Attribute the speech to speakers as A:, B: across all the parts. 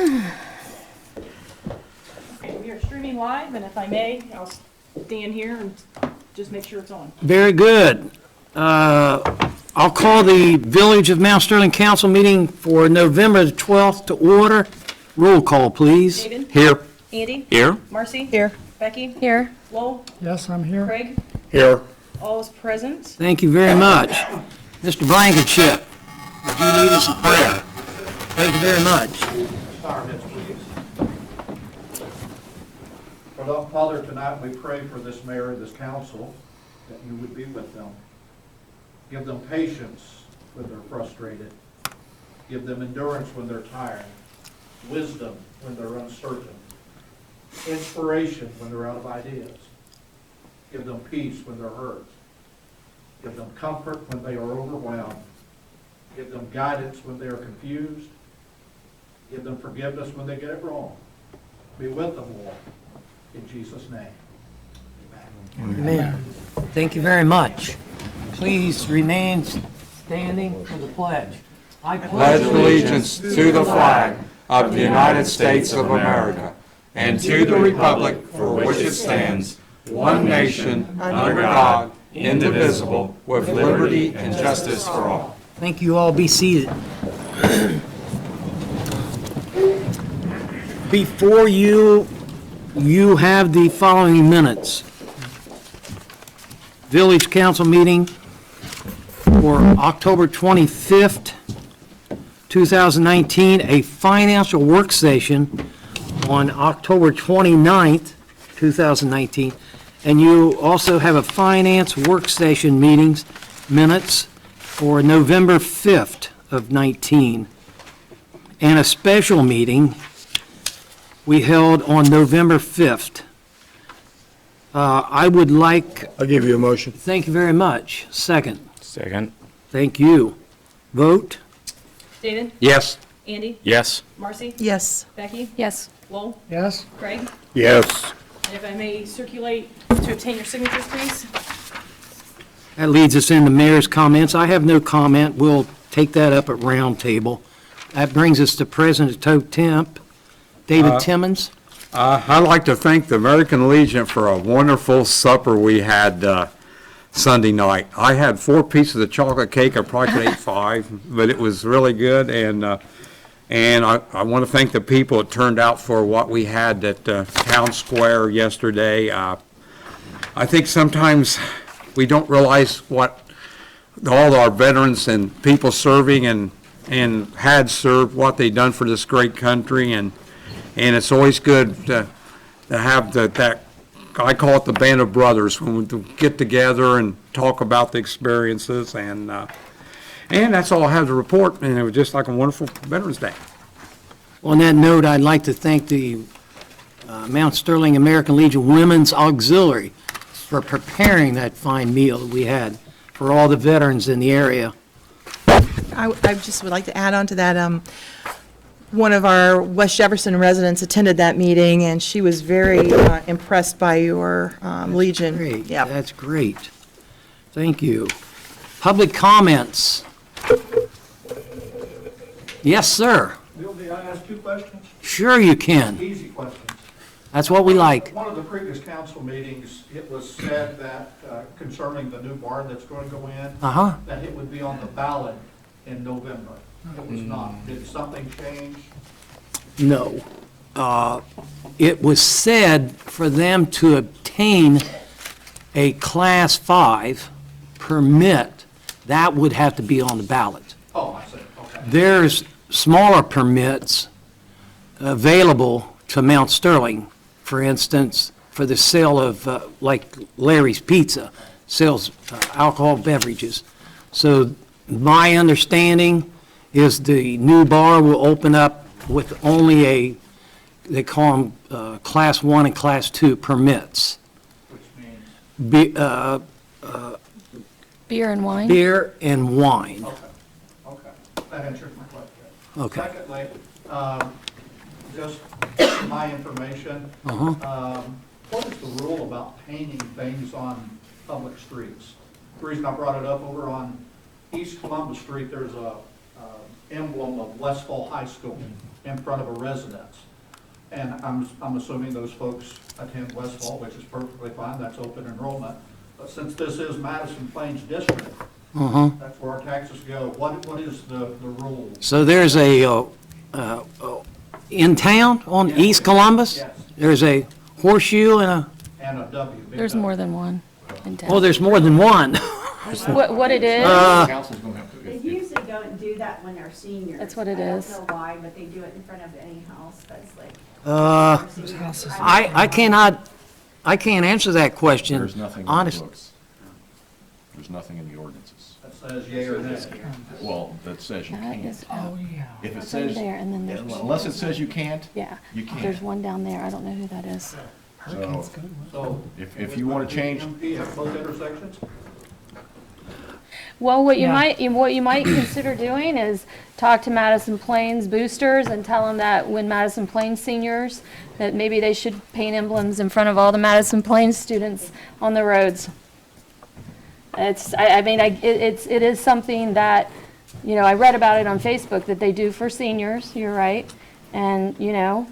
A: Okay, we are streaming live, and if I may, I'll stand here and just make sure it's on.
B: Very good. I'll call the Village of Mount Sterling Council meeting for November the 12th to order. Roll call, please.
A: David?
C: Here.
A: Andy?
C: Here.
A: Marcy?
D: Here.
A: Becky?
D: Here.
A: Lowell?
E: Yes, I'm here.
A: Craig?
C: Here.
A: All is present.
B: Thank you very much. Mr. Blankenship, would you lead us in prayer? Thank you very much.
F: Our heads, please. Father, tonight we pray for this mayor and this council, that you would be with them. Give them patience when they're frustrated. Give them endurance when they're tired. Wisdom when they're uncertain. Inspiration when they're out of ideas. Give them peace when they're hurt. Give them comfort when they are overwhelmed. Give them guidance when they are confused. Give them forgiveness when they get it wrong. Be with them, Lord. In Jesus' name. Amen.
B: Amen. Thank you very much. Please remain standing for the pledge. I
C: Pledge allegiance to the flag of the United States of America and to the republic for which it stands, one nation, under God, indivisible, with liberty and justice for all.
B: Thank you all. Be seated. Before you have the following minutes. Village Council meeting for October 25th, 2019, a financial work session on October 29th, 2019, and you also have a finance workstation meetings minutes for November 5th of 19, and a special meeting we held on November 5th. I would like,
C: I'll give you a motion.
B: thank you very much. Second.
C: Second.
B: Thank you. Vote?
A: David?
C: Yes.
A: Andy?
C: Yes.
A: Marcy?
D: Yes.
A: Becky?
D: Yes.
A: Lowell?
E: Yes,
A: Craig?
C: Yes.
A: And if I may circulate to obtain your signatures, please.
B: That leads us into mayor's comments. I have no comment. We'll take that up at round table. That brings us to President Toe Temp. David Timmons?
C: I'd like to thank the American Legion for a wonderful supper we had Sunday night. I had 4 pieces of chocolate cake. I probably could ate 5, but it was really good. And I want to thank the people that turned out for what we had at Town Square yesterday. I think sometimes we don't realize what all our veterans and people serving and had served, what they've done for this great country, and it's always good to have that, I call it the band of brothers, when we get together and talk about the experiences, and that's all I have to report, and it was just like a wonderful Veterans Day.
B: On that note, I'd like to thank the Mount Sterling American Legion Women's Auxiliary for preparing that fine meal that we had for all the veterans in the area.
D: I just would like to add on to that. One of our West Jefferson residents attended that meeting, and she was very impressed by your Legion.
B: Great,
D: Yep.
B: that's great. Thank you. Public comments? Yes, sir.
F: Bill, may I ask 2 questions?
B: Sure you can.
F: Easy questions.
B: That's what we like.
F: One of the previous council meetings, it was said that concerning the new barn that's going to go in,
B: Uh-huh.
F: that it would be on the ballot in November. It was not. Did something change?
B: No. It was said for them to obtain a Class 5 permit, that would have to be on the ballot.
F: Oh, I see, okay.
B: There's smaller permits available to Mount Sterling, for instance, for the sale of, like Larry's Pizza, sells alcohol beverages. So my understanding is the new bar will open up with only they call them Class 1 and Class 2 permits.
F: Which means,
D: Beer and wine?
B: Beer and wine.
F: okay. That answers my question.
B: Okay.
F: Secondly, just my information, what is the rule about painting things on public streets? The reason I brought it up, over on East Columbus Street, there's a emblem of Westfall High School in front of a residence. And I'm assuming those folks attend Westfall, which is perfectly fine, that's open enrollment. But since this is Madison Plains District, that's where our taxes go, what is the rule?
B: So there's in town on
F: Yes.
B: East Columbus?
F: Yes.
B: There's a horseshoe and
F: And a W. big
E: There's
F: W.
E: more than one in
B: oh,
E: town.
B: there's more than one.
E: What it is,
G: Council's gonna have to.
H: They usually don't do that when they're seniors.
E: That's what it is.
H: I don't know why, but they do it in front of any house that's like.
B: I can't answer that question,
G: There's nothing in the
B: honestly.
G: books. There's nothing in the ordinances.
F: That says yea or nay.
G: Well, that says you
E: that
G: can't.
E: is,
G: If it
E: over
G: says,
E: there, and then there's,
G: unless it says you can't,
E: yeah,
G: you can't.
E: there's one down there, I don't know who that is.
G: So
F: So.
G: if you want to change,
F: MP at both intersections?
E: Well, what you might consider doing is talk to Madison Plains boosters and tell them that when Madison Plains seniors, that maybe they should paint emblems in front of all the Madison Plains students on the roads. It is something that, I read about it on Facebook that they do for seniors, you're right, and,
F: Well,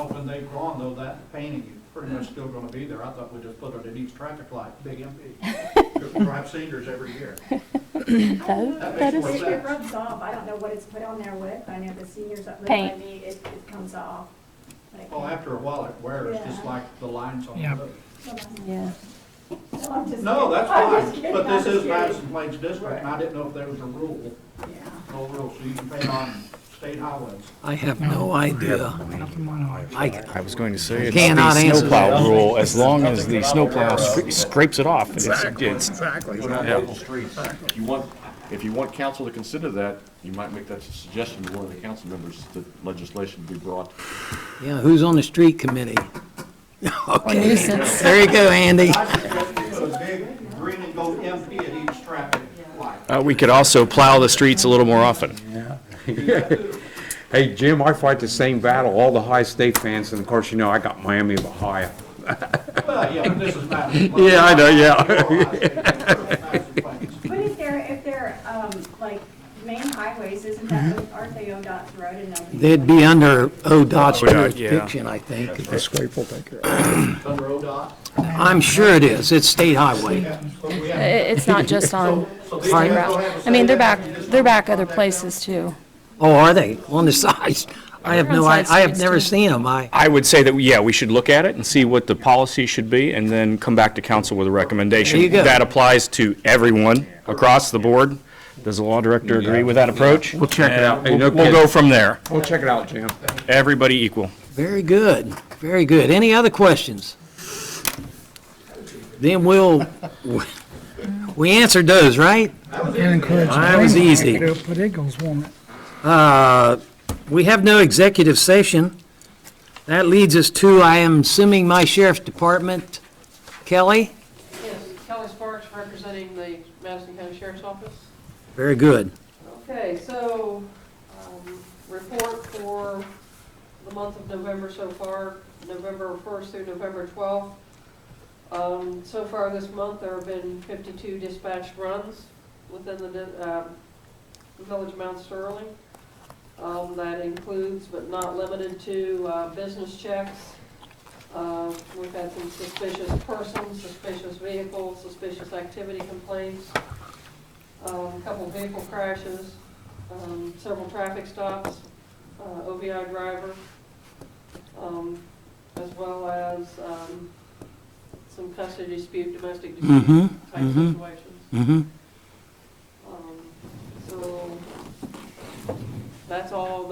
F: when they've gone though, that painting is pretty much still gonna be there. I thought we just put it at each traffic light, big MP. We drive seniors every year.
E: that is
F: more
E: true.
F: sense.
H: It rubs off. I don't know what it's put on there with. I know the seniors that live
E: Paint.
H: by me, it comes off. Like,
F: Well, after a while it wears, just
H: Yeah.
F: like the lines on the road.
E: Yeah.
H: I'm just
F: No,
H: kidding.
F: that's
H: I'm just
F: fine,
H: kidding.
F: but
H: I'm
F: this
H: just
F: is
H: kidding.
F: Madison Plains District, and I didn't know if there was a rule,
H: Yeah.
F: no rule, so you can paint on state highways.
B: I have no idea.
I: I was going to say, it's
B: Cannot
I: the
B: answer
I: snowplow rule, as long as the snowplow scrapes it off. It's
G: local streets, if you want council to consider that, you might make that suggestion to one of the council members that legislation be brought.
B: Yeah, who's on the street committee? Okay,
E: nuisance.
B: there you go, Andy.
F: I suggest you put a big green and gold MP at each traffic light.
I: We could also plow the streets a little more often.
C: Hey, Jim, I fight the same battle, all the High State fans, and of course, I got Miami of Ohio.
F: Well, yeah, but this is Madison. Plains.
C: Yeah, I know, yeah.
F: Madison Plains.
H: But if they're, like, main highways, isn't that, aren't they ODOT's road and everything?
B: They'd be under ODOT's
I: ODOT, yeah.
B: jurisdiction, I think.
F: Under ODOT.
B: I'm sure it is. It's state highway.
F: Yeah, so we have-
E: It's not just on
F: so these
E: Fine
F: guys
E: Route.
F: don't have a
E: I mean,
F: say
E: they're back other places too.
B: Oh, are they? On the sides? I have no,
E: They're on side
B: I have
E: streets,
B: never
E: too.
B: seen them.
I: I would say that, yeah, we should look at it and see what the policy should be, and then come back to council with a recommendation.
B: There you go.
I: That applies to everyone across the board. Does the law director agree with that approach?
C: We'll check it out. Hey,
I: And
C: no
I: We'll
C: kidding.
I: go from there.
C: We'll check it out, Jim.
I: Everybody equal.
B: Very good, very good. Any other questions? Then we answered those, right? That was easy.
J: But Eagles won it.
B: We have no executive session. That leads us to, I am assuming, my sheriff's department. Kelly?
K: Yes, Kelly Sparks representing the Madison County Sheriff's Office.
B: Very good.
K: Okay, so, report for the month of November so far, November 1st through November 12th. So far this month, there have been 52 dispatched runs within the village of Mount Sterling. That includes, but not limited to, business checks. We've had some suspicious persons, suspicious vehicles, suspicious activity complaints, a couple vehicle crashes, several traffic stops, OVI driver, as well as some custody dispute, domestic dispute type situations.
B: Mm-hmm.
K: So that's all,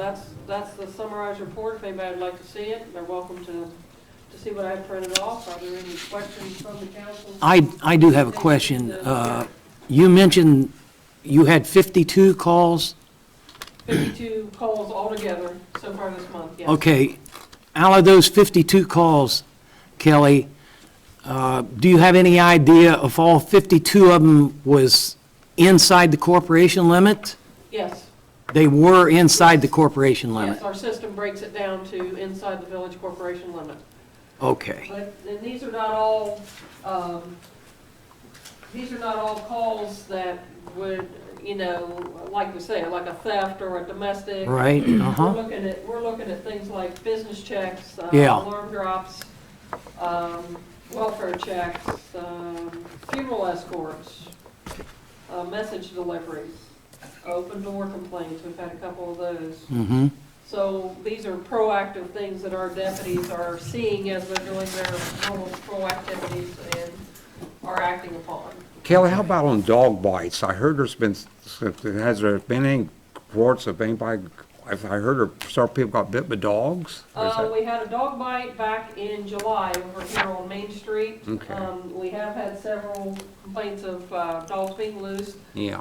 K: that's the summarized report. If anybody would like to see it, they're welcome to see what I printed off. Are there any questions from the council?
B: I do have a question. You mentioned you had 52 calls?
K: 52 calls altogether so far this month, yes.
B: Okay, out of those 52 calls, Kelly, do you have any idea if all 52 of them was inside the corporation limit?
K: Yes,
B: They were inside the corporation limit?
K: yes, our system breaks it down to inside the village corporation limit.
B: Okay,
K: But, and these are not all calls that would, you know, like we say, like a theft or a domestic.
B: Right, uh-huh.
K: We're looking at things like business checks,
B: Yeah.
K: alarm drops, welfare checks, funeral escorts, message deliveries, open door complaints, we've had a couple of those.
B: Mm-hmm.
K: So these are proactive things that our deputies are seeing as they're doing their normal patrol activities and are acting upon.
C: Kelly, how about on dog bites? I heard has there been any reports of anybody, I heard several people got bit by dogs? Or is that-
K: We had a dog bite back in July over here on Main Street.
C: Okay.
K: We have had several complaints of dogs being loose.
C: Yeah,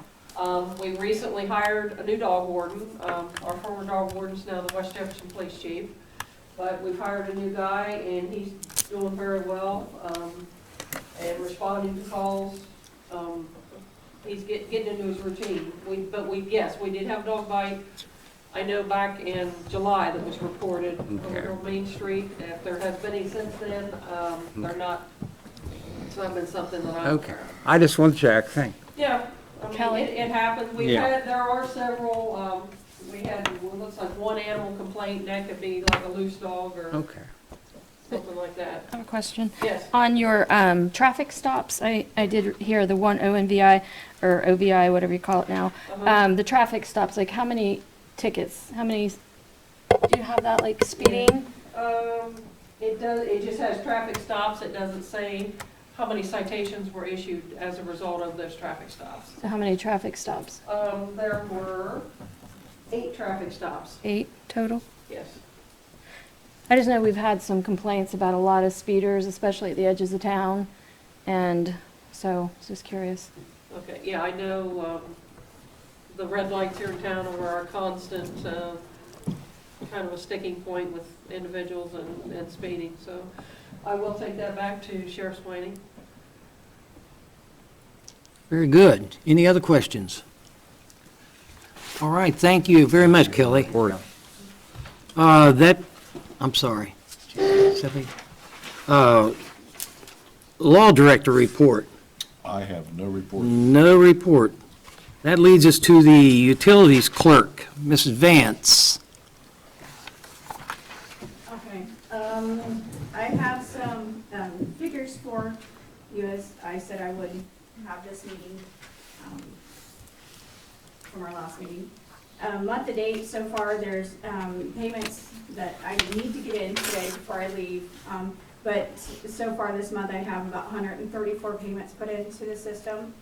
K: We recently hired a new dog warden. Our former dog warden's now the West Jefferson Police Chief. But we've hired a new guy and he's doing very well, and responding to calls. He's getting into his routine. Yes, we did have a dog bite. I know back in July that was reported
C: Okay.
K: on Main Street. If there has been any since then, it's not been something that I.
C: okay. I just want to check, thank
K: Yeah, I mean,
E: Kelly?
K: it happens.
C: Yeah.
K: There are several, we had, well, looks like one animal complaint, and that could be like a loose dog or
C: Okay.
K: something like that.
E: I have a question.
K: Yes.
E: On your traffic stops, I did hear the one ONVI, or OVI, whatever you call it now.
K: Uh-huh.
E: The traffic stops, like how many tickets, do you have that, like speeding?
K: It just has traffic stops. It doesn't say how many citations were issued as a result of those traffic stops.
E: So how many traffic stops?
K: There were 8 traffic stops,
E: 8 total?
K: yes.
E: I just know we've had some complaints about a lot of speeders, especially at the edges of town, and so I was just curious.
K: Okay, yeah, I know, the red lights here in town are a constant, kind of a sticking point with individuals and speeding, so I will take that back to Sheriff Swaney.
B: Very good. Any other questions? All right, thank you very much, Kelly. I'm sorry. Law Director report.
G: I have no report.
B: No report. That leads us to the Utilities Clerk, Mrs. Vance.
H: Okay, I have some figures for you, as I said I would have this meeting, from our last meeting. Month to date, so far, there's payments that I need to get in today before I leave. But so far this month, I have about 134 payments put into the system.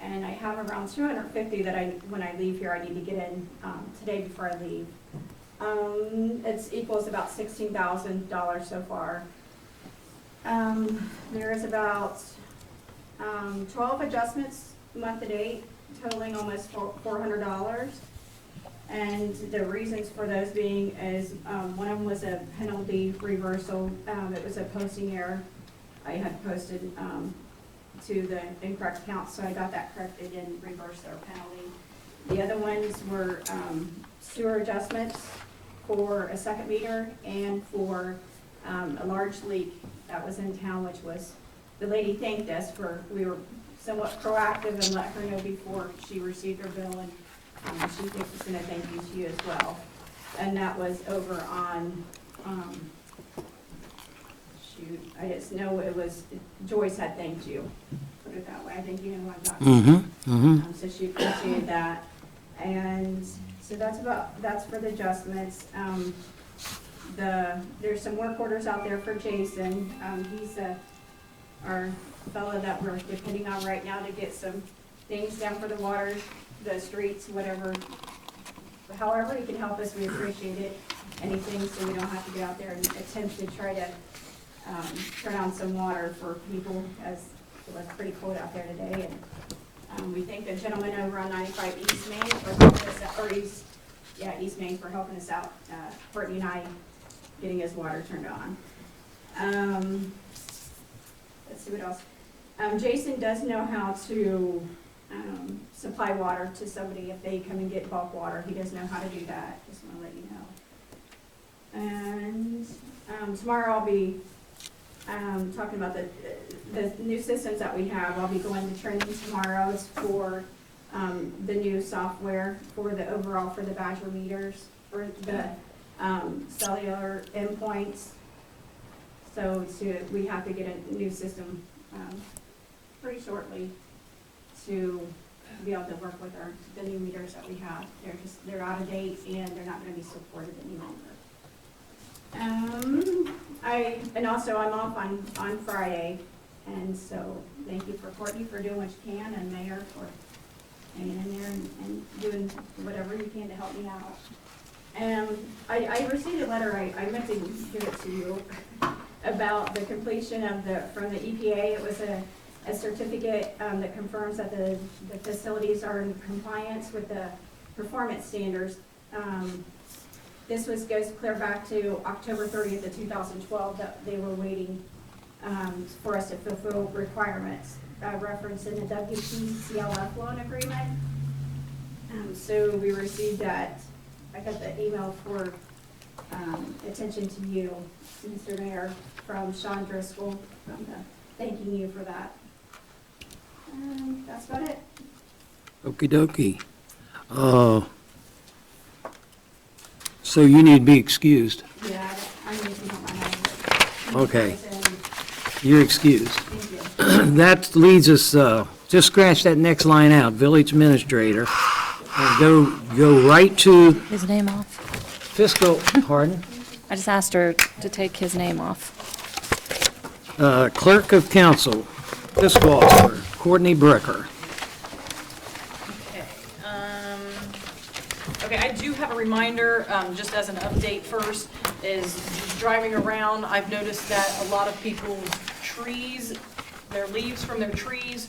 H: And I have around 250 that when I leave here, I need to get in today before I leave. It equals about $16,000 so far. There is about 12 adjustments month to date, totaling almost $400. And the reasons for those being is, one of them was a penalty reversal. It was a posting error. I had posted to the incorrect account, so I got that corrected and reversed their penalty. The other ones were sewer adjustments for a second meter and for a large leak that was in town, which was, the lady thanked us for, we were somewhat proactive and let her know before she received her bill, and she thinks it's gonna thank you to you as well. And that was over on, shoot, I just know it was, Joyce had thanked you, put it that way. I think you know what I'm talking about. So she appreciated that. And so that's for the adjustments. There's some work orders out there for Jason. He's our fellow that we're depending on right now to get some things down for the water, the streets, whatever. However he can help us, we appreciate it. Anything so we don't have to go out there and attempt to try to turn on some water for people, as it was pretty cold out there today. And we thank the gentleman over on 95 East Main for helping us out, or East Main for helping us out, Courtney and I getting his water turned on. Let's see what else. Jason does know how to supply water to somebody if they come and get bulk water. He does know how to do that. Just want to let you know. And tomorrow I'll be talking about the new systems that we have. I'll be going to training tomorrow. It's for the new software for the overall for the Badger meters, for the cellular endpoints. So we have to get a new system pretty shortly to be able to work with the new meters that we have. They're out of date and they're not going to be supported any longer. And also I'm off on Friday, and so thank you for Courtney for doing what you can, and Mayor for hanging in there and doing whatever you can to help me out. I received a letter, I meant to give it to you, about the completion of from the EPA. It was a certificate that confirms that the facilities are in compliance with the performance standards. This goes clear back to October 30th of 2012, that they were waiting for us to fulfill requirements referenced in the WPCLF loan agreement. So we received that. I got the email for attention to you, Mr. Mayor, from Sean Driscoll, thanking you for that. That's about it.
B: Okey dokey. So you need to be excused.
H: Yeah, I need to help my husband.
B: Okay. You're excused.
H: Thank you.
B: That leads us, just scratch that next line out, village administrator, and go right to
E: His name off.
B: fiscal, pardon?
E: I just asked her to take his name off.
B: Clerk of council, fiscal officer, Courtney Bricker.
A: Okay, I do have a reminder, just as an update first, is just driving around, I've noticed that a lot of people's trees, their leaves from their trees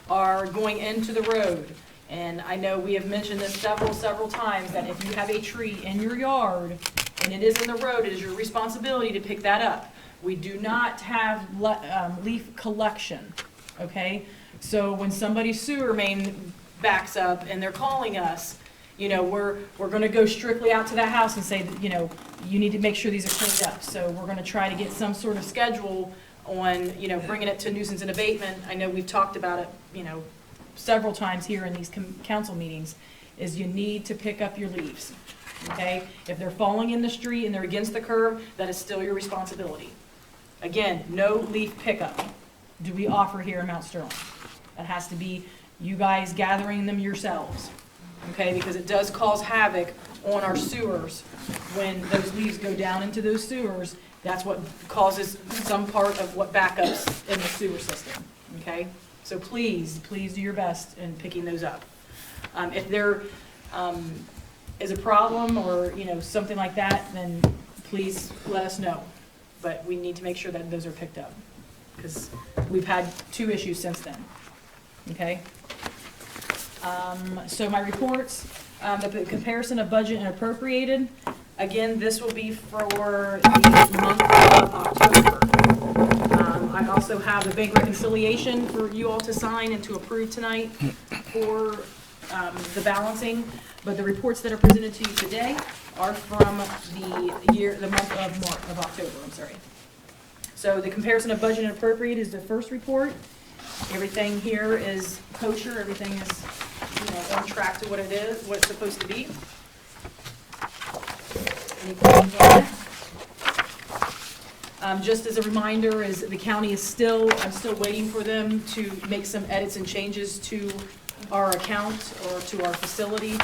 A: are going into the road. And I know we have mentioned this several times, that if you have a tree in your yard and it is in the road, it is your responsibility to pick that up. We do not have leaf collection, okay? So when somebody's sewer main backs up and they're calling us, you know, we're going to go strictly out to that house and say that, you know, you need to make sure these are cleaned up. So we're going to try to get some sort of schedule on, you know, bringing it to nuisance and abatement. I know we've talked about it, you know, several times here in these council meetings, is you need to pick up your leaves, okay? If they're falling in the street and they're against the curb, that is still your responsibility. Again, no leaf pickup do we offer here in Mount Sterling. That has to be you guys gathering them yourselves, okay? Because it does cause havoc on our sewers when those leaves go down into those sewers. That's what causes some part of what backups in the sewer system, okay? So please do your best in picking those up. If there is a problem or, you know, something like that, then please let us know. But we need to make sure that those are picked up, because we've had 2 issues since then, okay? So my reports, the comparison of budget and appropriated, again, this will be for the month of October. I also have the bank reconciliation for you all to sign and to approve tonight for the balancing, but the reports that are presented to you today are from the month of October, I'm sorry. So the comparison of budget and appropriate is the first report. Everything here is kosher, everything is, you know, on track to what it is, what it's supposed to be. Any questions on that? Just as a reminder, is the county is I'm still waiting for them to make some edits and changes to our account or to our facility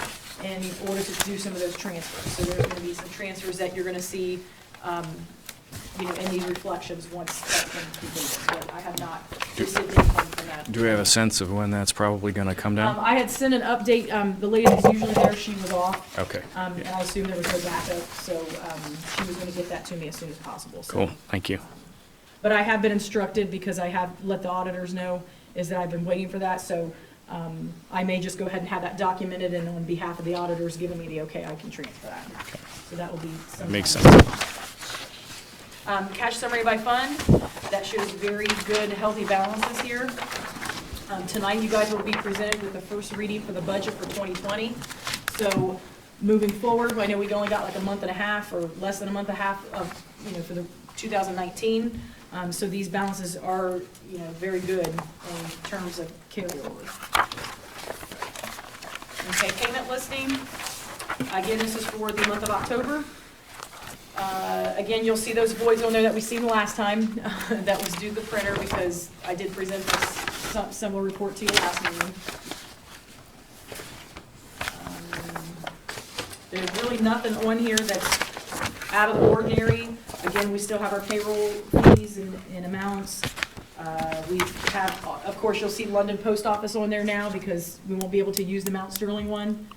A: in order to do some of those transfers. So there's going to be some transfers that you're going to see, you know, in these reflections once that's been completed. But I have not received anything from that.
I: Do we have a sense of when that's probably going to come down?
A: I had sent an update, the lady that's usually there, she was off.
I: Okay.
A: And I assumed there was no backup, so she was going to get that to me as soon as possible. So.
I: Cool, thank you.
A: But I have been instructed, because I have let the auditors know, is that I've been waiting for that, so I may just go ahead and have that documented, and on behalf of the auditors giving me the okay, I can transfer that. So that will be sometime.
I: Makes sense.
A: Cash summary by fund, that shows very good, healthy balances here. Tonight, you guys will be presented with the first reading for the budget for 2020. So moving forward, I know we only got like a month and a half or less than a month and a half of, you know, for the 2019. So these balances are, you know, very good in terms of carryover. Okay, payment listing. Again, this is for the month of October. Again, you'll see those voids on there that we seen last time. That was due to the printer because I did present this similar report to you last meeting. There's really nothing on here that's out of the ordinary. Again, we still have our payroll fees and amounts. We have, of course, you'll see London Post Office on there now because we won't be able to use the Mount Sterling one.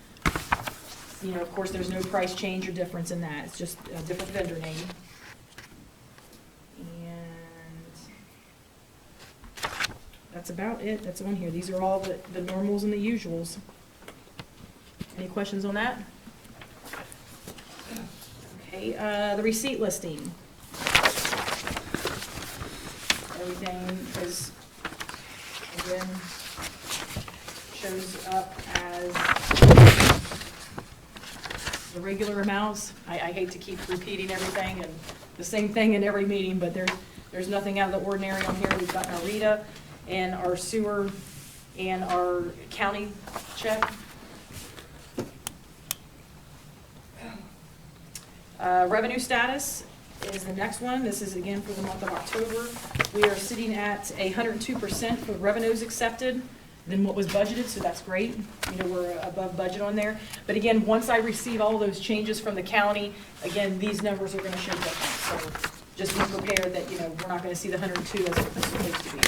A: You know, of course, there's no price change or difference in that. It's just a different vendor name. And that's about it. That's on here. These are all the normals and the usuals. Any questions on that? Okay, the receipt listing. Everything is, again, shows up as the regular amounts. I hate to keep repeating everything and the same thing in every meeting, but there's nothing out of the ordinary on here. We've got our RETA and our sewer and our county check. Revenue status is the next one. This is again for the month of October. We are sitting at 102% for revenues accepted than what was budgeted, so that's great. You know, we're above budget on there. But again, once I receive all those changes from the county, again, these numbers are gonna show different. So just be prepared that, you know, we're not gonna see the 102 as it's supposed to be.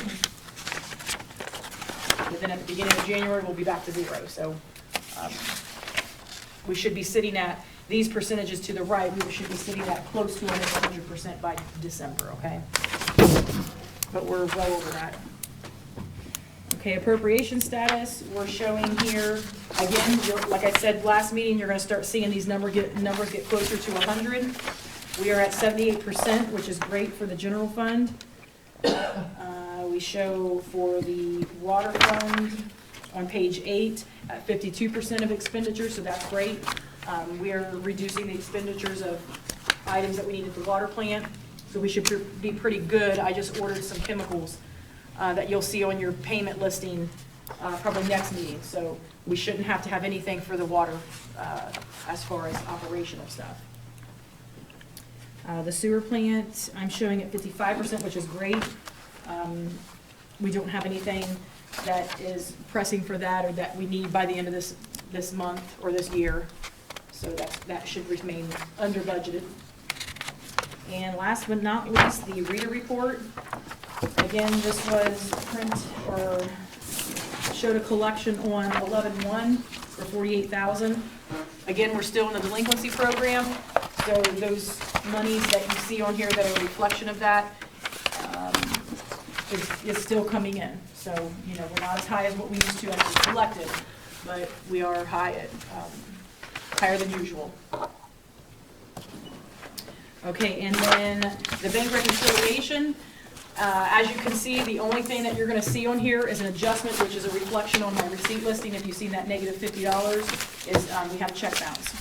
A: But then at the beginning of January, we'll be back to 0. So we should be sitting at these percentages to the right, we should be sitting at close to 100% by December, okay? But we're well over that. Okay, appropriation status, we're showing here, again, like I said last meeting, you're gonna start seeing these numbers get closer to 100. We are at 78%, which is great for the general fund. We show for the water fund on page 8 at 52% of expenditures, so that's great. We are reducing the expenditures of items that we need at the water plant, so we should be pretty good. I just ordered some chemicals that you'll see on your payment listing probably next meeting, so we shouldn't have to have anything for the water as far as operational stuff. The sewer plant, I'm showing at 55%, which is great. We don't have anything that is pressing for that or that we need by the end of this month or this year. So that should remain under budgeted. And last but not least, the reader report. Again, this was showed a collection on 11/1 for $48,000. Again, we're still in the delinquency program, so those monies that you see on here that are a reflection of that is still coming in. So, you know, we're not as high as what we used to as collected, but we are higher than usual. Okay, and then the bank reconciliation. As you can see, the only thing that you're going to see on here is an adjustment, which is a reflection on my receipt listing. If you've seen that negative $50, is we have a check bounce.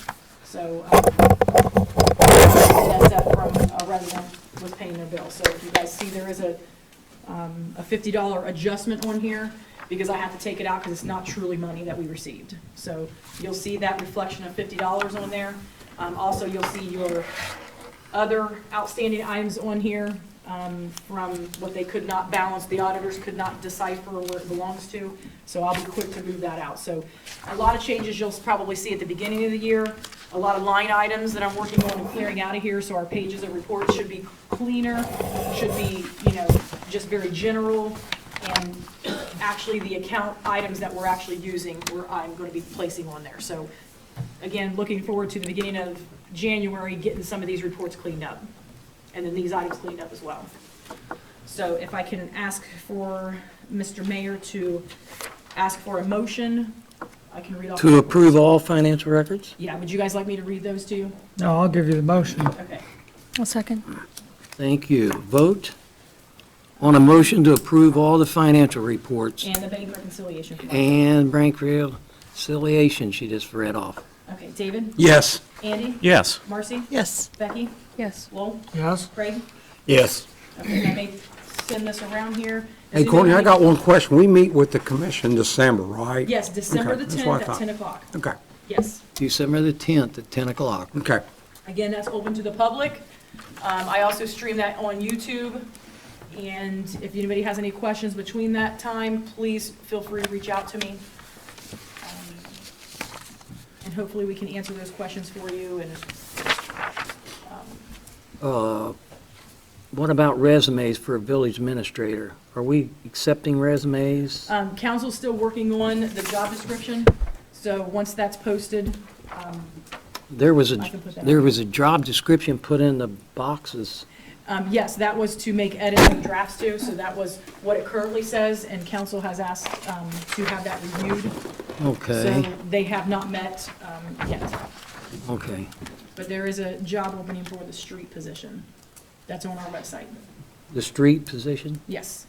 A: So that's up from a resident was paying their bill. So if you guys see, there is a $50 adjustment on here because I have to take it out because it's not truly money that we received. So you'll see that reflection of $50 on there. Also, you'll see your other outstanding items on here from what they could not balance, the auditors could not decipher where it belongs to, so I'll be quick to move that out. So a lot of changes you'll probably see at the beginning of the year, a lot of line items that I'm working on and clearing out of here, so our pages of reports should be cleaner, should be, you know, just very general, and actually the account items that we're actually using, I'm going to be placing on there. So again, looking forward to the beginning of January, getting some of these reports cleaned up. And then these items cleaned up as well. So if I can ask for Mr. Mayor to ask for a motion, I can read off.
B: To approve all financial records?
A: Yeah, would you guys like me to read those to you?
J: No, I'll give you the motion.
A: Okay.
E: I'll second.
B: Thank you. Vote on a motion to approve all the financial reports
A: And the bank reconciliation.
B: and bank reconciliation she just read off.
A: Okay, David?
C: Yes.
A: Andy?
I: Yes.
A: Marcy?
D: Yes.
A: Becky?
E: Yes.
A: Lowell?
J: Yes?
A: Craig?
C: Yes.
A: Okay, I may send this around here.
C: Hey, Courtney, I got one question. We meet with the commission December, right?
A: Yes, December
C: Okay,
A: the
C: that's what I
A: 10th at
C: thought.
A: 10 o'clock.
C: Okay,
A: Yes.
B: December the 10th at 10 o'clock.
C: okay.
A: Again, that's open to the public. I also stream that on YouTube. And if anybody has any questions between that time, please feel free to reach out to me. And hopefully we can answer those questions for you and,
B: What about resumes for a village administrator? Are we accepting resumes?
A: council's still working on the job description. So once that's posted,
B: There was
A: I can put that
B: there
A: on.
B: was a job description put in the boxes.
A: yes, that was to make edits and drafts to, so that was what it currently says, and council has asked to have that reviewed.
B: Okay,
A: So they have not met yet,
B: okay.
A: but there is a job opening for the street position. That's on our website.
B: The street position?
A: Yes.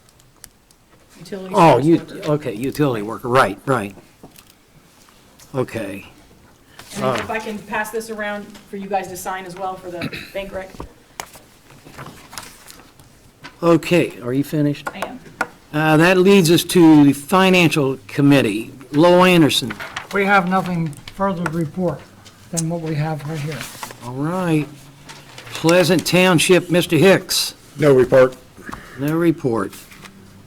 A: Utility
B: Oh,
A: service worker.
B: okay, utility worker, right, right. Okay.
A: And then if I can pass this around for you guys to sign as well for the bank rec,
B: Okay, are you finished?
A: I am.
B: That leads us to the Financial Committee. Lowell Anderson.
J: We have nothing further to report than what we have right here.
B: All right. Pleasant Township, Mr. Hicks.
C: No report.
B: No report.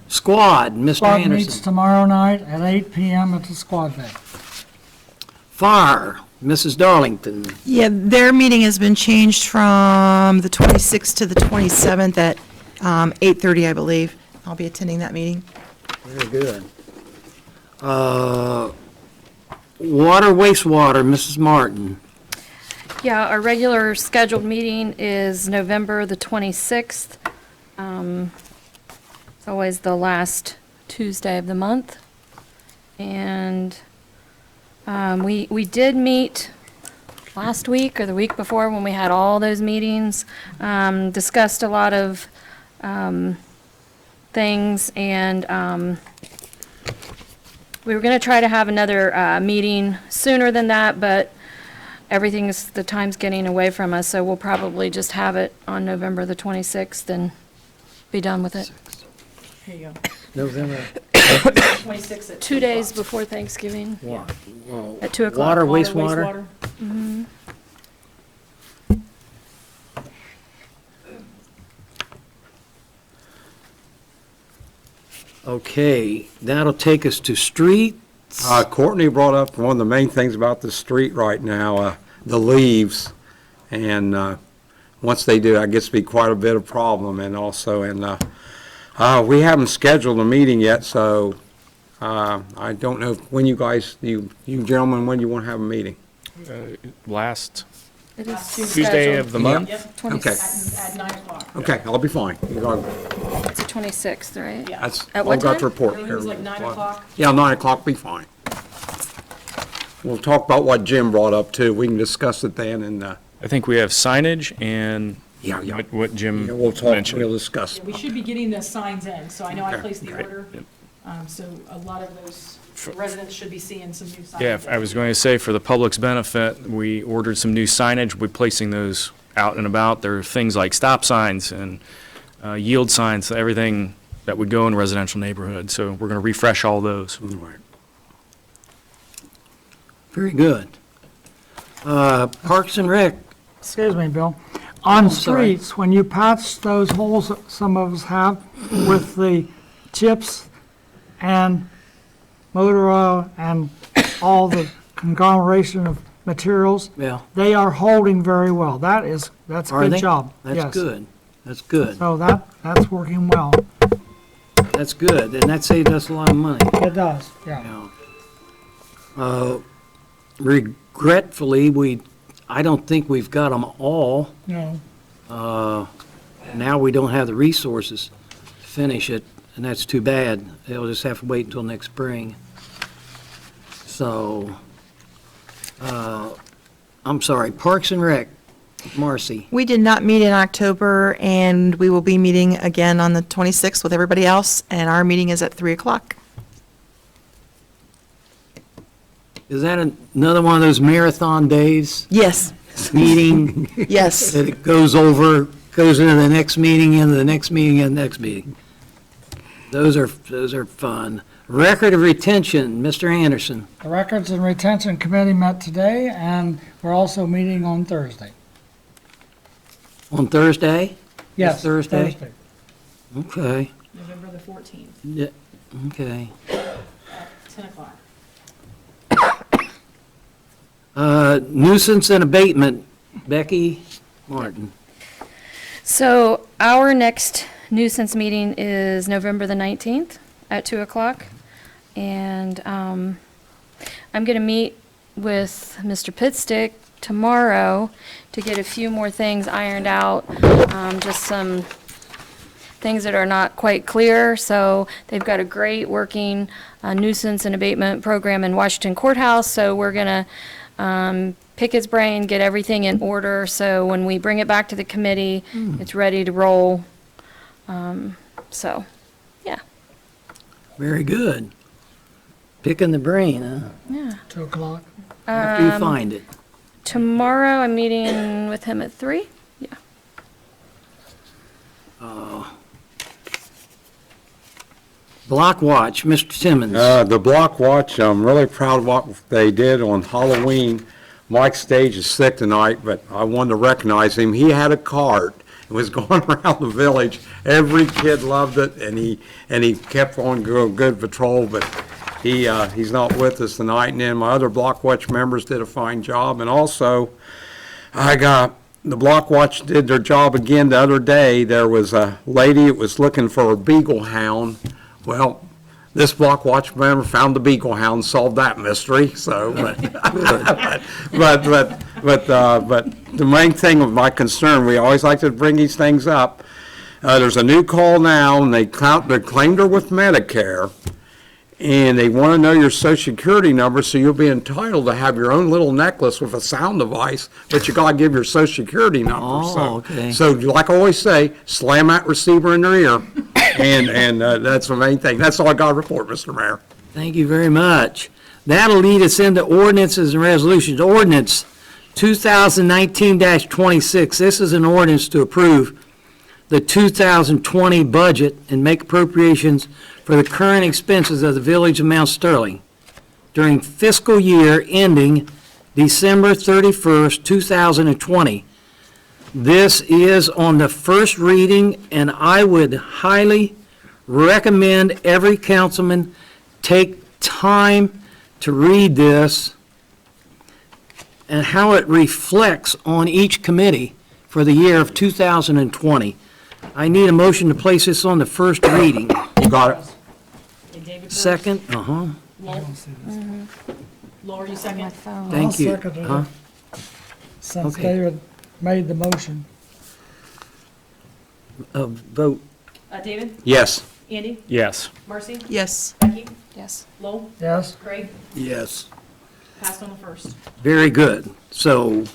B: Squad, Mr.
J: Squad meets
B: Anderson.
J: tomorrow night at 8 PM at the squad day.
B: Fire, Mrs. Darlington.
D: Yeah, their meeting has been changed from the 26th to the 27th at 8:30, I believe. I'll be attending that meeting.
B: Very good. Water, wastewater, Mrs. Martin.
E: Yeah, our regular scheduled meeting is November the 26th. It's always the last Tuesday of the month. And we did meet last week or the week before when we had all those meetings, discussed a lot of things, and we were going to try to have another meeting sooner than that, but the time's getting away from us, so we'll probably just have it on November the 26th and be done with it.
A: Here you go.
B: November.
A: 26 at
E: 2
A: 2
E: days
A: o'clock.
E: before Thanksgiving,
B: Well,
E: at 2 o'clock.
B: Water, wastewater. Okay, that'll take us to street.
C: Courtney brought up one of the main things about the street right now, the leaves. And once they do, that gets to be quite a bit of problem. And also, we haven't scheduled a meeting yet, so I don't know when you guys, you gentlemen, when you want to have a meeting.
I: Last
E: It is
I: Tuesday
E: scheduled.
I: of the month?
A: Yep,
E: 26th.
A: at 9 o'clock.
C: Okay, I'll be fine.
E: It's the 26th, right?
A: Yeah.
C: That's,
E: At
C: I've
E: what
C: got
E: time?
C: the report
A: Everything
C: here.
A: was like 9 o'clock.
C: Yeah, 9 o'clock be fine. We'll talk about what Jim brought up too. We can discuss it then and,
I: I think we have signage and
C: yeah.
I: what Jim
C: We'll talk,
I: mentioned.
C: we'll discuss.
A: Yeah, we should be getting the signs in, so I know I
C: Okay,
A: placed the
I: great.
A: order.
I: Yep.
A: So a lot of those residents should be seeing some new signs.
I: Yeah, I was going to say, for the public's benefit, we ordered some new signage. We're placing those out and about. There are things like stop signs and yield signs, everything that would go in a residential neighborhood. So we're going to refresh all those.
C: Right.
B: Very good. Parks and Rec,
J: Excuse me, Bill. On
B: sorry.
J: streets, when you patch those holes that some of us have with the chips and motor oil and all the conglomeration of materials,
B: yeah,
J: they are holding very well. That's a
B: are
J: good
B: they?
J: job.
B: That's
J: Yes.
B: good. That's good.
J: So that's working well.
B: That's good, and that saved us a lot of money.
J: It does, yeah.
B: Yeah. Regretfully, I don't think we've got them all.
J: No.
B: Now we don't have the resources to finish it, and that's too bad. They'll just have to wait until next spring. So, I'm sorry, Parks and Rec, Marcy.
D: We did not meet in October, and we will be meeting again on the 26th with everybody else, and our meeting is at 3 o'clock.
B: Is that another one of those marathon days,
D: Yes,
B: meeting,
D: yes.
B: that it goes into the next meeting, into the next meeting, and the next meeting? Those are fun. Record of retention, Mr. Anderson.
J: The Records and Retention Committee met today, and we're also meeting on Thursday.
B: On Thursday?
J: Yes,
B: Thursday? Okay,
A: November the 14th
B: yeah, okay.
A: at 10 o'clock.
B: Nuisance and abatement, Becky Martin.
E: So our next nuisance meeting is November the 19th at 2 o'clock. And I'm going to meet with Mr. Pitstick tomorrow to get a few more things ironed out, just some things that are not quite clear. So they've got a great working nuisance and abatement program in Washington Courthouse. So we're going to pick his brain, get everything in order. So when we bring it back to the committee, it's ready to roll. So, yeah.
B: Very good. Picking the brain, huh?
E: Yeah.
J: 2 o'clock.
B: After you find it.
E: Tomorrow, I'm meeting with him at 3. Yeah.
B: Block watch, Mr. Timmons.
C: The Block Watch, I'm really proud of what they did on Halloween. Mike Stage is sick tonight, but I wanted to recognize him. He had a cart. It was going around the village. Every kid loved it, and he kept on good patrol, but he's not with us tonight. And then my other Block Watch members did a fine job. And also, the Block Watch did their job again the other day. There was a lady that was looking for a beagle hound. Well, this Block Watch member found the beagle hound, solved that mystery, so, but the main thing of my concern, we always like to bring these things up. There's a new call now, and they claimed her with Medicare, and they want to know your social security number, so you'll be entitled to have your own little necklace with a sound device, but you gotta give your social security number.
B: Oh, okay.
C: So like I always say, slam that receiver in their ear, and that's the main thing. That's all I got to report, Mr. Mayor.
B: Thank you very much. That'll lead us into ordinances and resolutions. Ordinance 2019-26. This is an ordinance to approve the 2020 budget and make appropriations for the current expenses of the Village of Mount Sterling during fiscal year ending December 31st, 2020. This is on the first reading, and I would highly recommend every councilman take time to read this and how it reflects on each committee for the year of 2020. I need a motion to place this on the first reading.
C: You got it?
A: Okay, David first.
B: Second,
A: Lowell? Laura, you second?
B: thank you.
J: I'll second it.
B: Huh?
J: Since
B: Okay.
J: David made the motion.
B: Vote,
A: David?
C: Yes.
A: Andy?
I: Yes.
A: Marcy?
D: Yes.
A: Becky?
E: Yes.
A: Lowell?
J: Yes?
A: Craig?
B: yes.
A: Passed on the first.
B: Very good. So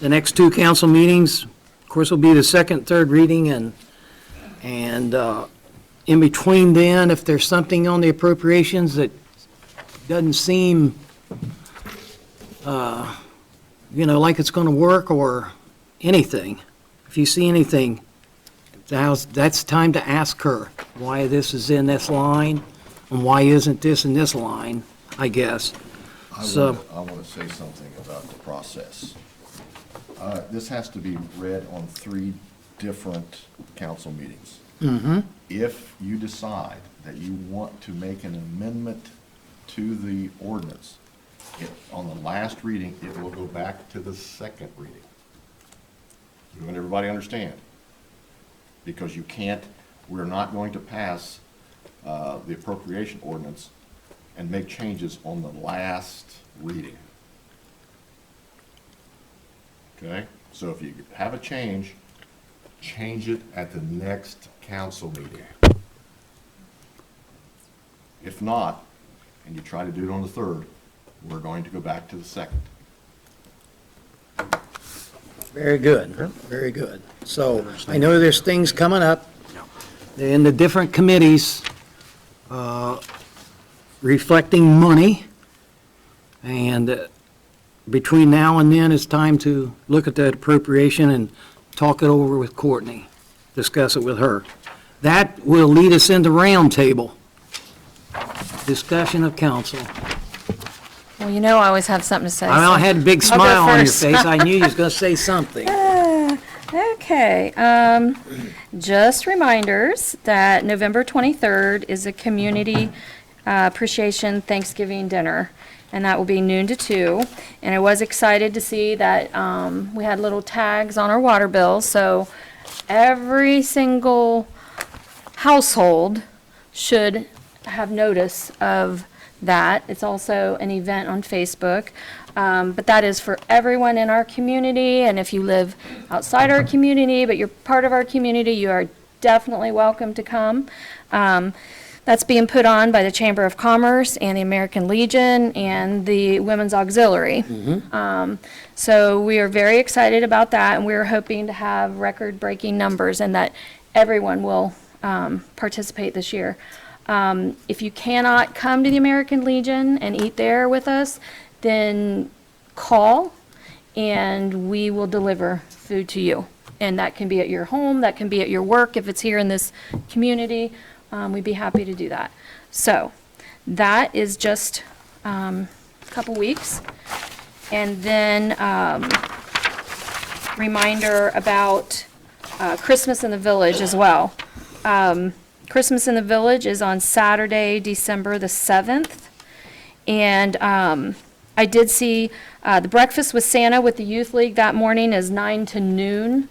B: the next two council meetings, of course, will be the second, third reading, and in between then, if there's something on the appropriations that doesn't seem, like it's going to work or anything, if you see anything, that's time to ask her why this is in this line and why isn't this in this line, I guess.
L: I
B: So-
L: want to say something about the process. This has to be read on 3 different council meetings. If you decide that you want to make an amendment to the ordinance, on the last reading, it will go back to the second reading. You want everybody to understand? Because we're not going to pass the appropriation ordinance and make changes on the last reading. Okay? So if you have a change it at the next council meeting. If not, and you try to do it on the 3rd, we're going to go back to the 2nd.
B: Very good, very good. So I know there's things coming up in the different committees reflecting money, and between now and then, it's time to look at that appropriation and talk it over with Courtney, discuss it with her. That will lead us into roundtable. Discussion of council.
E: Well, you know I always have something to say.
B: I
E: so
B: had a big
E: I'll go
B: smile on your
E: first.
B: face. I knew you was going to say something.
E: Okay, just reminders that November 23rd is a community appreciation Thanksgiving dinner, and that will be noon to 2. And I was excited to see that we had little tags on our water bills, so every single household should have notice of that. It's also an event on Facebook. But that is for everyone in our community, and if you live outside our community, but you're part of our community, you are definitely welcome to come. That's being put on by the Chamber of Commerce and the American Legion and the Women's Auxiliary. So we are very excited about that, and we're hoping to have record-breaking numbers and that everyone will participate this year. If you cannot come to the American Legion and eat there with us, then call and we will deliver food to you. And that can be at your home, that can be at your work if it's here in this community. We'd be happy to do that. So that is just a couple weeks. And then reminder about Christmas in the Village as well. Christmas in the Village is on Saturday, December the 7th. And I did see the Breakfast with Santa with the Youth League that morning is 9 to noon.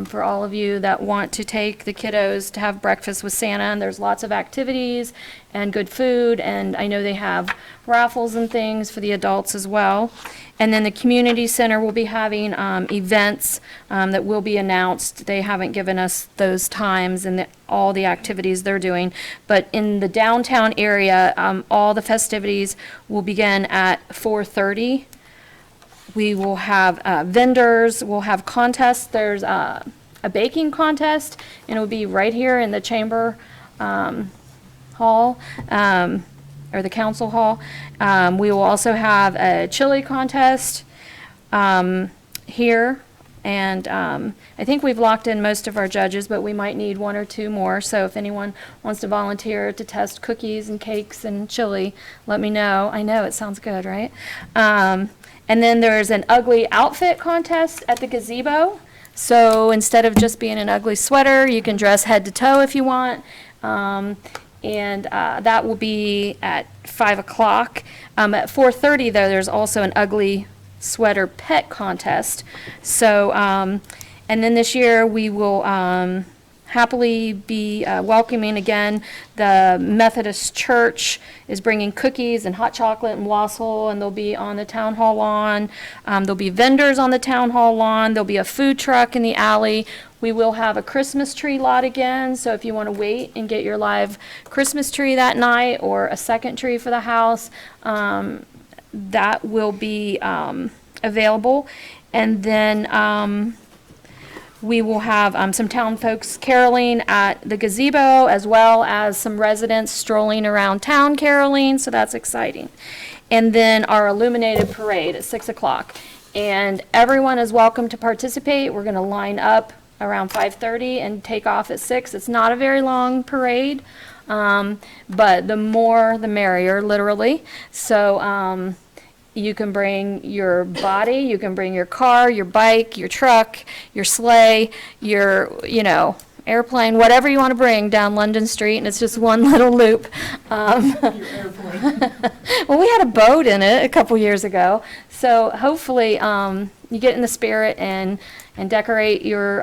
E: For all of you that want to take the kiddos to have breakfast with Santa, and there's lots of activities and good food, and I know they have raffles and things for the adults as well. And then the community center will be having events that will be announced. They haven't given us those times and all the activities they're doing, but in the downtown area, all the festivities will begin at 4:30. We will have vendors, we'll have contests. There's a baking contest, and it will be right here in the chamber hall, or the council hall. We will also have a chili contest here, and I think we've locked in most of our judges, but we might need 1 or 2 more. So if anyone wants to volunteer to test cookies and cakes and chili, let me know. I know, it sounds good, right? And then there's an ugly outfit contest at the gazebo. So instead of just being an ugly sweater, you can dress head to toe if you want. And that will be at 5 o'clock. At 4:30, though, there's also an ugly sweater pet contest. So, and then this year we will happily be welcoming again. The Methodist Church is bringing cookies and hot chocolate and wassail, and they'll be on the town hall lawn. There'll be vendors on the town hall lawn. There'll be a food truck in the alley. We will have a Christmas tree lot again, so if you want to wait and get your live Christmas tree that night or a second tree for the house, that will be available. And then we will have some town folks caroling at the gazebo, as well as some residents strolling around town caroling, so that's exciting. And then our illuminated parade at 6 o'clock. And everyone is welcome to participate. We're going to line up around 5:30 and take off at 6. It's not a very long parade, but the more the merrier, literally. So you can bring your body, you can bring your car, your bike, your truck, your sleigh, your, airplane, whatever you want to bring down London Street, and it's just one little loop. Well, we had a boat in it a couple years ago, so hopefully you get in the spirit and decorate your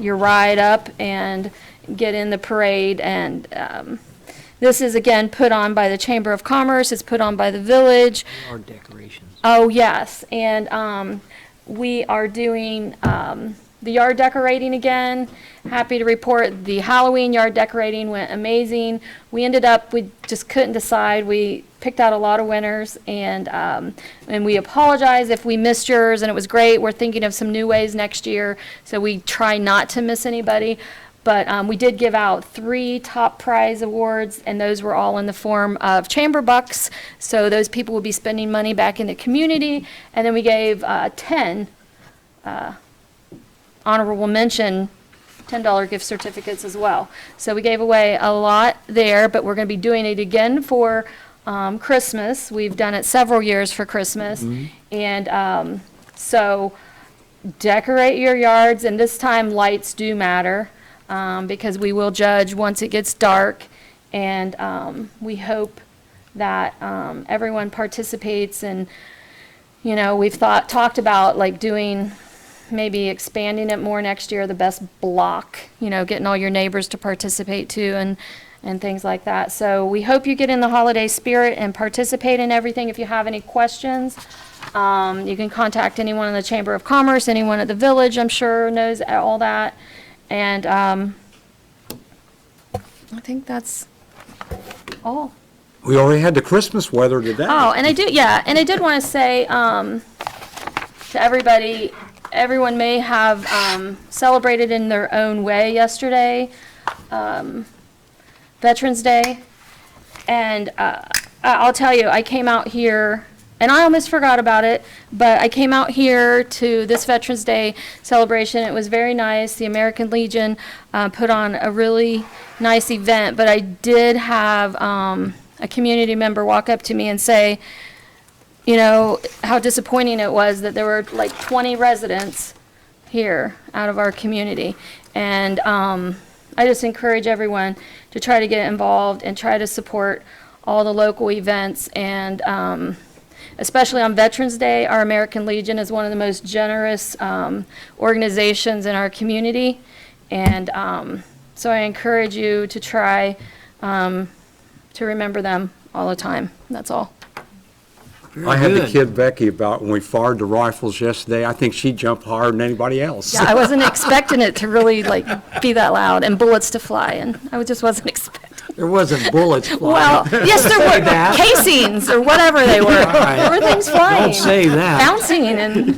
E: ride up and get in the parade. And this is again put on by the Chamber of Commerce. It's put on by the village.
B: Our decorations.
E: Oh yes, and we are doing the yard decorating again. Happy to report the Halloween yard decorating went amazing. We ended up, we just couldn't decide. We picked out a lot of winners, and we apologize if we missed yours, and it was great. We're thinking of some new ways next year, so we try not to miss anybody. But we did give out 3 top prize awards, and those were all in the form of chamber bucks. So those people will be spending money back in the community. And then we gave 10 honorable mention $10 gift certificates as well. So we gave away a lot there, but we're going to be doing it again for Christmas. We've done it several years for Christmas. And so decorate your yards, and this time lights do matter because we will judge once it gets dark. And we hope that everyone participates. And, you know, we've talked about like doing, maybe expanding it more next year, the best block, you know, getting all your neighbors to participate too, and things like that. So we hope you get in the holiday spirit and participate in everything. If you have any questions, you can contact anyone in the Chamber of Commerce, anyone at the village, I'm sure knows all that. And I think that's all.
C: We already had the Christmas weather today.
E: Oh, and I did want to say to everybody, everyone may have celebrated in their own way yesterday, Veterans Day. And I'll tell you, I came out here, and I almost forgot about it, but I came out here to this Veterans Day celebration. It was very nice. The American Legion put on a really nice event, but I did have a community member walk up to me and say, you know, how disappointing it was that there were like 20 residents here out of our community. And I just encourage everyone to try to get involved and try to support all the local events. And especially on Veterans Day, our American Legion is one of the most generous organizations in our community. And so I encourage you to try to remember them all the time. That's all.
C: I had to
B: good.
C: kid Becky about when we fired the rifles yesterday. I think she jumped higher than anybody else.
E: Yeah, I wasn't expecting it to really like be that loud and bullets to fly, and I just wasn't expecting.
B: There wasn't bullets flying.
E: Well, yes, there were
B: that.
E: casings or whatever they were.
B: right.
E: There were things flying.
B: Don't say that.
E: Bouncing, and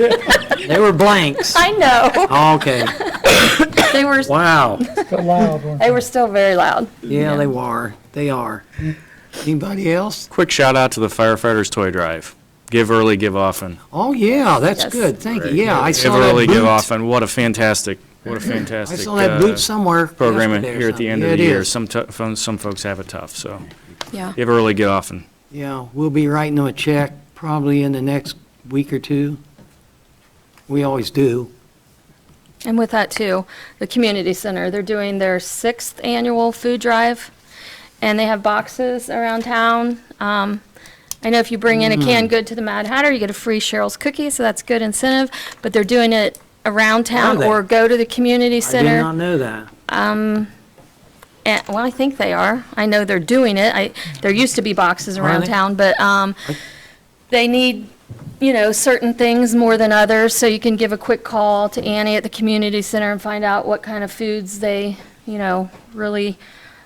B: They were blanks.
E: I know.
B: Okay.
E: They were,
B: Wow.
J: Still loud one.
E: they were still very loud.
B: Yeah, they were. They are. Anybody else?
I: Quick shout out to the firefighters toy drive. Give early, give often.
B: Oh, yeah, that's
E: Yes.
B: good. Thank you. Yeah, I
I: Give
B: saw that
I: early, give
B: boot.
I: often. What a fantastic
B: I saw that
I: uh,
B: boot somewhere.
I: program
B: yesterday or
I: here at the end
B: something.
I: of the
B: Yeah, it
I: year.
B: is.
I: Some folks have it tough, so
E: Yeah.
I: give early, give often.
B: Yeah, we'll be writing them a check probably in the next week or two. We always do.
E: And with that too, the community center, they're doing their 6th annual food drive, and they have boxes around town. I know if you bring in a canned good to the Mad Hatter, you get a free Cheryl's cookie, so that's good incentive. But they're doing it around town,
B: they?
E: or go to the community
B: I did
E: center.
B: not know that.
E: Well, I think they are. I know they're doing it. There used to be boxes around
B: they?
E: town, but they need, you know, certain things more than others. So you can give a quick call to Annie at the community center and find out what kind of foods they, you know, really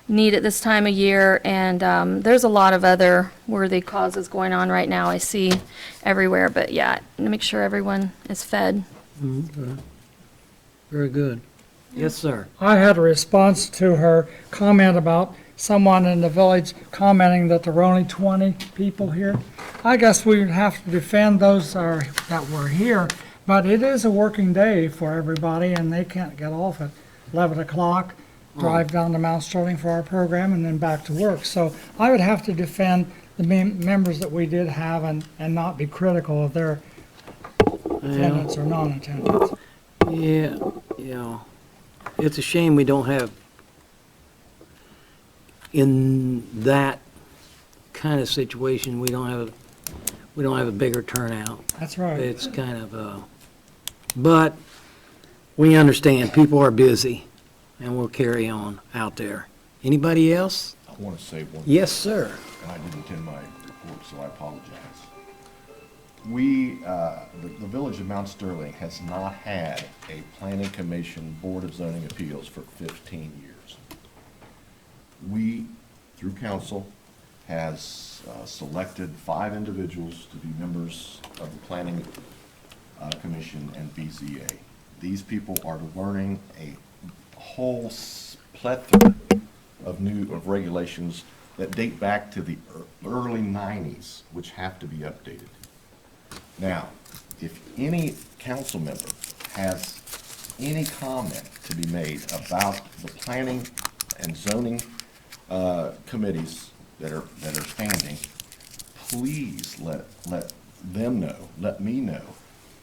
E: need at this time of year. And there's a lot of other worthy causes going on right now, I see everywhere. But yeah, make sure everyone is fed.
B: Very good. Yes, sir.
J: I had a response to her comment about someone in the village commenting that there were only 20 people here. I guess we would have to defend those that were here, but it is a working day for everybody, and they can't get off at 11 o'clock, drive down to Mount Sterling for our program, and then back to work. So I would have to defend the members that we did have and not be critical of their attendance or non-attendance.
B: Yeah, yeah. It's a shame we don't have, in that kind of situation, we don't have a bigger turnout.
J: That's right.
B: It's kind of, but we understand, people are busy, and we'll carry on out there. Anybody else?
L: I want to say one.
B: Yes, sir.
L: And I didn't attend my report, so I apologize. We, the Village of Mount Sterling has not had a Planning Commission Board of Zoning Appeals for 15 years. We, through council, has selected 5 individuals to be members of the Planning Commission and BZA. These people are learning a whole plethora of regulations that date back to the early 90s, which have to be updated. Now, if any council member has any comment to be made about the planning and zoning committees that are standing, please let them know, let me know.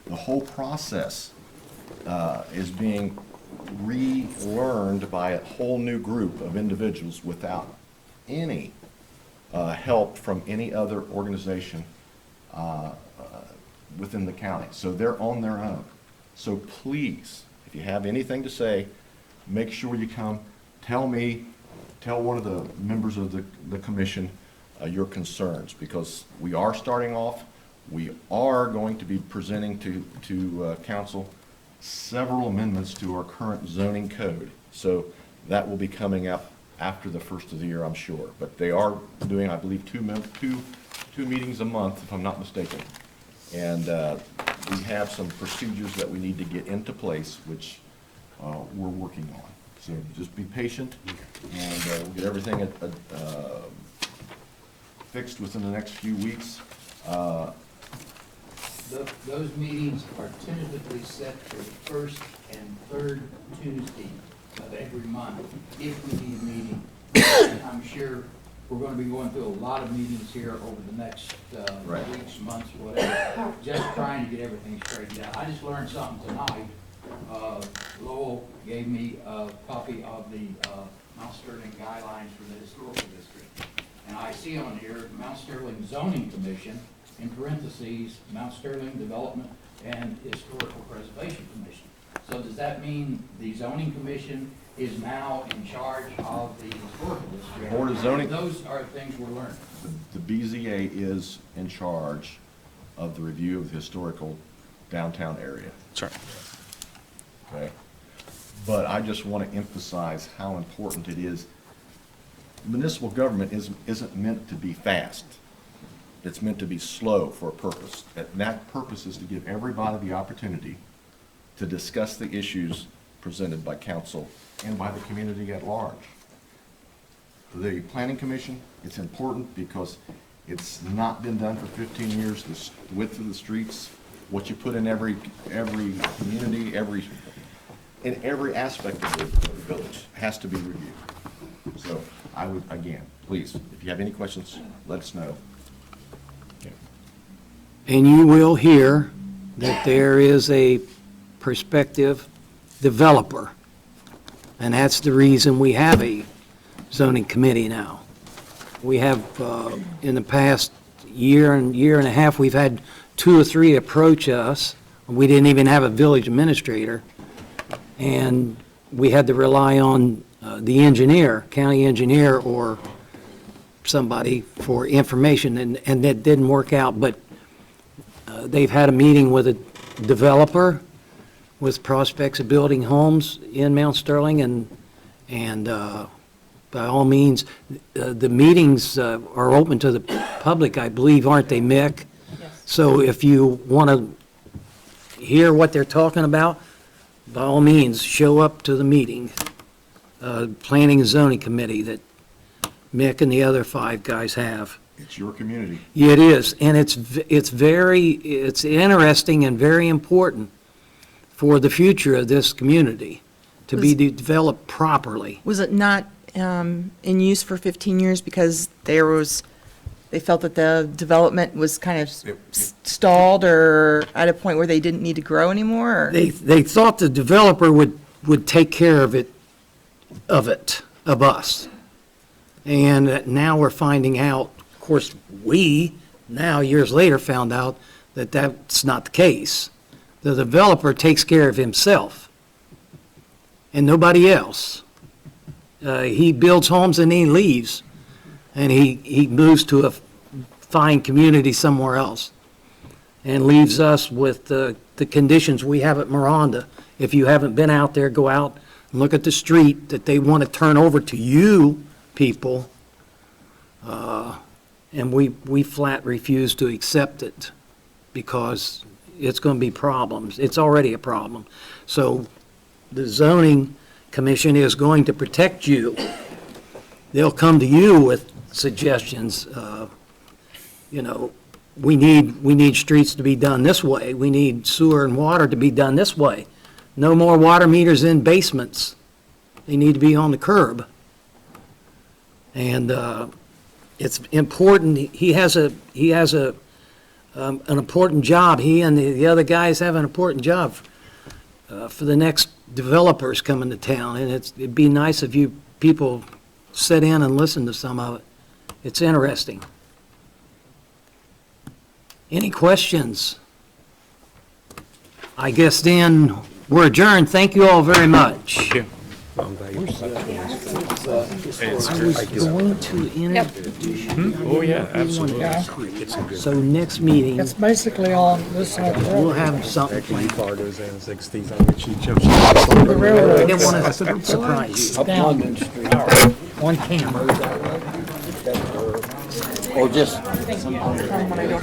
L: The whole process is being relearned by a whole new group of individuals without any help from any other organization within the county. So they're on their own. So please, if you have anything to say, make sure you come, tell me, tell one of the members of the commission your concerns, because we are starting off. We are going to be presenting to council several amendments to our current zoning code. So that will be coming up after the first of the year, I'm sure. But they are doing, I believe, two meetings a month, if I'm not mistaken. And we have some procedures that we need to get into place, which we're working on. So just be patient, and we'll get everything fixed within the next few weeks.
M: Those meetings are tentatively set for the first and third Tuesday of every month, if we need a meeting. And I'm sure we're going to be going through a lot of meetings here over the next
L: Right.
M: weeks, months, whatever, just trying to get everything straightened out. I just learned something tonight. Lowell gave me a copy of the Mount Sterling guidelines for the historical district. And I see on here, Mount Sterling Zoning Commission, in parentheses, Mount Sterling Development and Historical Preservation Commission. So does that mean the zoning commission is now in charge of the historical district?
L: Board of Zoning-
M: Those are things we're learning.
L: The BZA is in charge of the review of the historical downtown area.
I: That's right.
L: Okay? But I just want to emphasize how important it is. Municipal government isn't meant to be fast. It's meant to be slow for a purpose. And that purpose is to give everybody the opportunity to discuss the issues presented by council and by the community at large. The Planning Commission, it's important because it's not been done for 15 years. The width of the streets, what you put in every community, in every aspect of the village has to be reviewed. So I would, again, please, if you have any questions, let us know.
B: And you will hear that there is a prospective developer. And that's the reason we have a zoning committee now. We have, in the past year and a half, we've had 2 or 3 approach us. We didn't even have a village administrator. And we had to rely on the engineer, county engineer, or somebody for information, and that didn't work out. But they've had a meeting with a developer with prospects of building homes in Mount Sterling, and by all means, the meetings are open to the public, I believe, aren't they, Mick?
D: Yes.
B: So if you want to hear what they're talking about, by all means, show up to the meeting. Planning and Zoning Committee that Mick and the other 5 guys have.
L: It's your community.
B: Yeah, it is, and it's interesting and very important for the future of this community to be developed properly.
D: Was it not in use for 15 years because they felt that the development was kind of stalled or at a point where they didn't need to grow anymore? Or?
B: They thought the developer would take care of us. And now we're finding out, of course, we now, years later, found out that that's not the case. The developer takes care of himself and nobody else. He builds homes and he leaves, and he moves to a fine community somewhere else and leaves us with the conditions we have at Miranda. If you haven't been out there, go out and look at the street that they want to turn over to you people, and we flat refuse to accept it because it's going to be problems. It's already a problem. So the zoning commission is going to protect you. They'll come to you with suggestions. We need streets to be done this way. We need sewer and water to be done this way. No more water meters in basements. They need to be on the curb. And it's important, he has an important job. He and the other guys have an important job for the next developers coming to town. And it'd be nice if you people sit in and listen to some of it. It's interesting. Any questions? I guess then we're adjourned. Thank you all very much. I was going to introduce you.
I: Oh, yeah, absolutely.
B: So next meeting,
J: It's basically on this side of the
B: we'll
J: road.
B: have something planned.
J: The
B: I
J: railroad
B: didn't want to surprise you.
J: down.
B: On camera.
D: I'll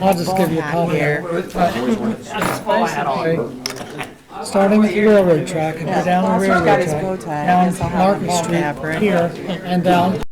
J: I'll just give you a copy. Starting at the railroad track and go down the railroad track, down Market Street here, and down